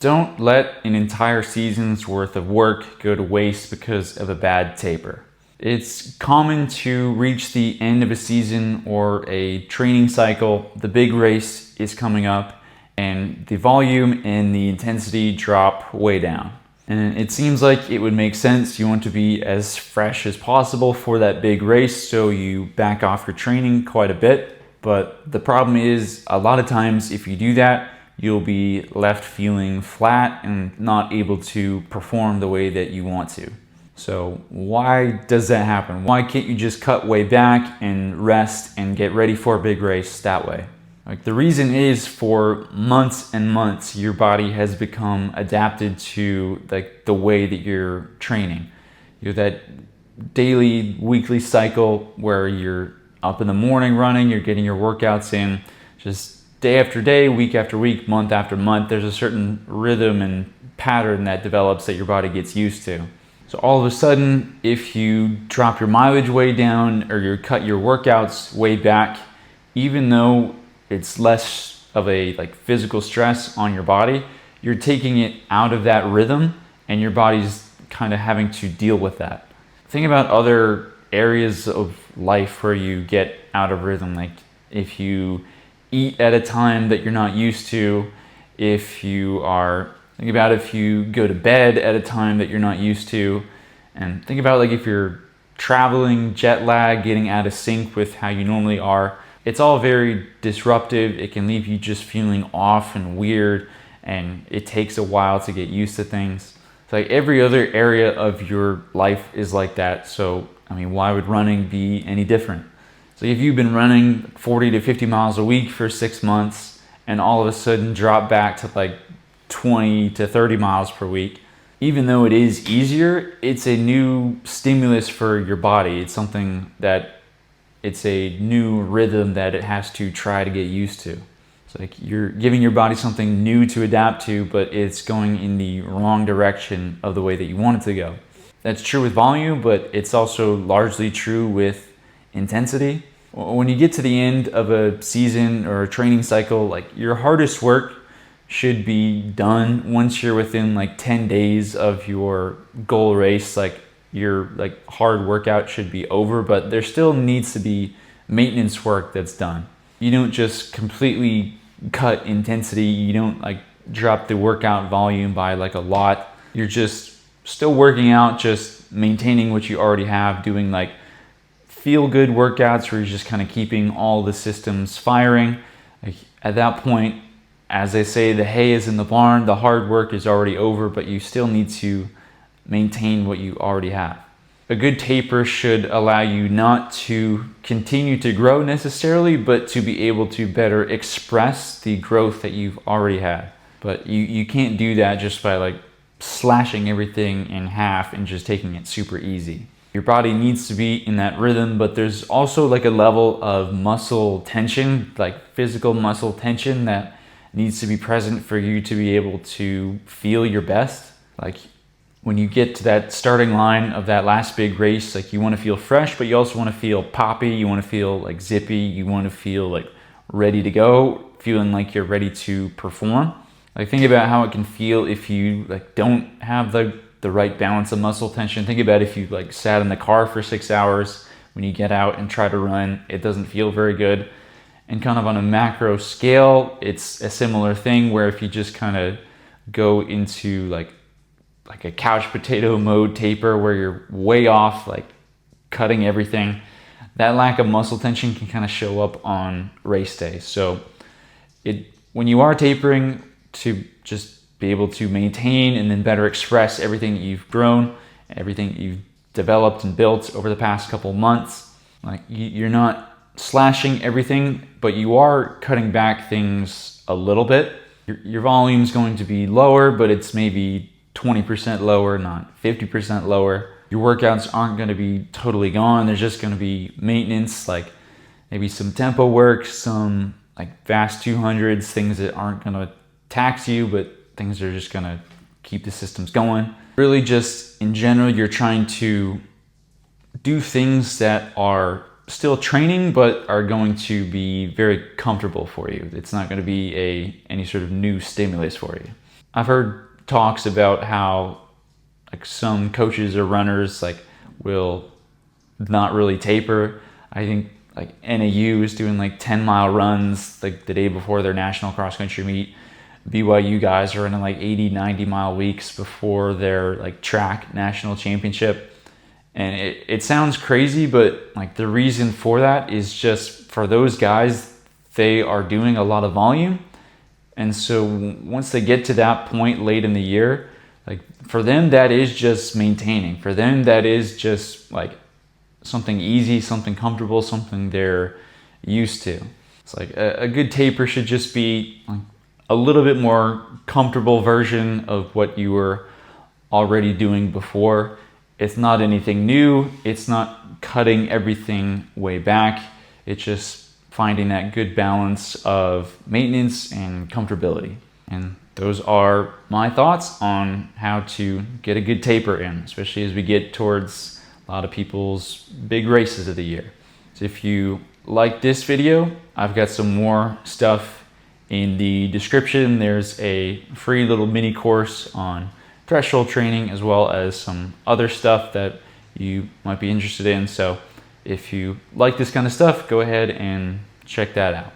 Don't let an entire season's worth of work go to waste because of a bad taper. It's common to reach the end of a season or a training cycle, the big race is coming up, and the volume and the intensity drop way down. And it seems like it would make sense. You want to be as fresh as possible for that big race, so you back off your training quite a bit. But the problem is, a lot of times if you do that, you'll be left feeling flat and not able to perform the way that you want to. So why does that happen? Why can't you just cut way back and rest and get ready for a big race that way? Like, the reason is, for months and months, your body has become adapted to the way that you're training. You're that daily, weekly cycle where you're up in the morning running, you're getting your workouts in, just day after day, week after week, month after month. There's a certain rhythm and pattern that develops that your body gets used to. So all of a sudden, if you drop your mileage way down or you cut your workouts way back, even though it's less of a physical stress on your body, you're taking it out of that rhythm and your body's kind of having to deal with that. Think about other areas of life where you get out of rhythm, like if you eat at a time that you're not used to, think about if you go to bed at a time that you're not used to, and think about if you're traveling, jet lag, getting out of sync with how you normally are. It's all very disruptive. It can leave you just feeling off and weird, and it takes a while to get used to things. It's like every other area of your life is like that. So, why would running be any different? So if you've been running 40 to 50 miles a week for 6 months and all of a sudden drop back to 20 to 30 miles per week, even though it is easier, it's a new stimulus for your body. It's a new rhythm that it has to try to get used to. It's you're giving your body something new to adapt to, but it's going in the wrong direction of the way that you want it to go. That's true with volume, but it's also largely true with intensity. When you get to the end of a season or a training cycle, your hardest work should be done once you're within 10 days of your goal race. Your hard workout should be over, but there still needs to be maintenance work that's done. You don't just completely cut intensity. You don't drop the workout volume by a lot. You're just still working out, just maintaining what you already have, doing feel good workouts where you're just kind of keeping all the systems firing. At that point, as they say, the hay is in the barn, the hard work is already over, but you still need to maintain what you already have. A good taper should allow you not to continue to grow necessarily, but to be able to better express the growth that you've already had. But you can't do that just by slashing everything in half and just taking it super easy. Your body needs to be in that rhythm, but there's also a level of muscle tension, physical muscle tension, that needs to be present for you to be able to feel your best. When you get to that starting line of that last big race, you want to feel fresh, but you also want to feel poppy, you want to feel zippy, you want to feel ready to go, feeling like you're ready to perform. Think about how it can feel if you don't have the right balance of muscle tension. Think about if you sat in the car for 6 hours. When you get out and try to run, it doesn't feel very good. And kind of on a macro scale, it's a similar thing where if you just kind of go into a couch potato mode taper where you're way off, cutting everything, that lack of muscle tension can kind of show up on race day. So when you are tapering, to just be able to maintain and then better express everything that you've grown, everything that you've developed and built over the past couple months. You're not slashing everything, but you are cutting back things a little bit. Your volume's going to be lower, but it's maybe 20% lower, not 50% lower. Your workouts aren't going to be totally gone. There's just going to be maintenance, maybe some tempo work, some fast 200s, things that aren't going to tax you, but things that are just going to keep the systems going. Really, just in general, you're trying to do things that are still training, but are going to be very comfortable for you. It's not going to be any sort of new stimulus for you. I've heard talks about how like some coaches or runners like will not really taper. I think like NAU is doing like 10-mile runs like the day before their national cross country meet. BYU guys are running like 80, 90-mile weeks before their like track national championship. And it sounds crazy, but like the reason for that is just for those guys, they are doing a lot of volume. And so once they get to that point late in the year, like for them, that is just maintaining. For them, that is just like something easy, something comfortable, something they're used to. It's like a good taper should just be like a little bit more comfortable version of what you were already doing before. It's not anything new. It's not cutting everything way back. It's just finding that good balance of maintenance and comfortability. And those are my thoughts on how to get a good taper in, especially as we get towards a lot of people's big races of the year. So if you like this video, I've got some more stuff in the description. There's a free little mini course on threshold training, as well as some other stuff that you might be interested in. So if you like this kind of stuff, go ahead and check that out.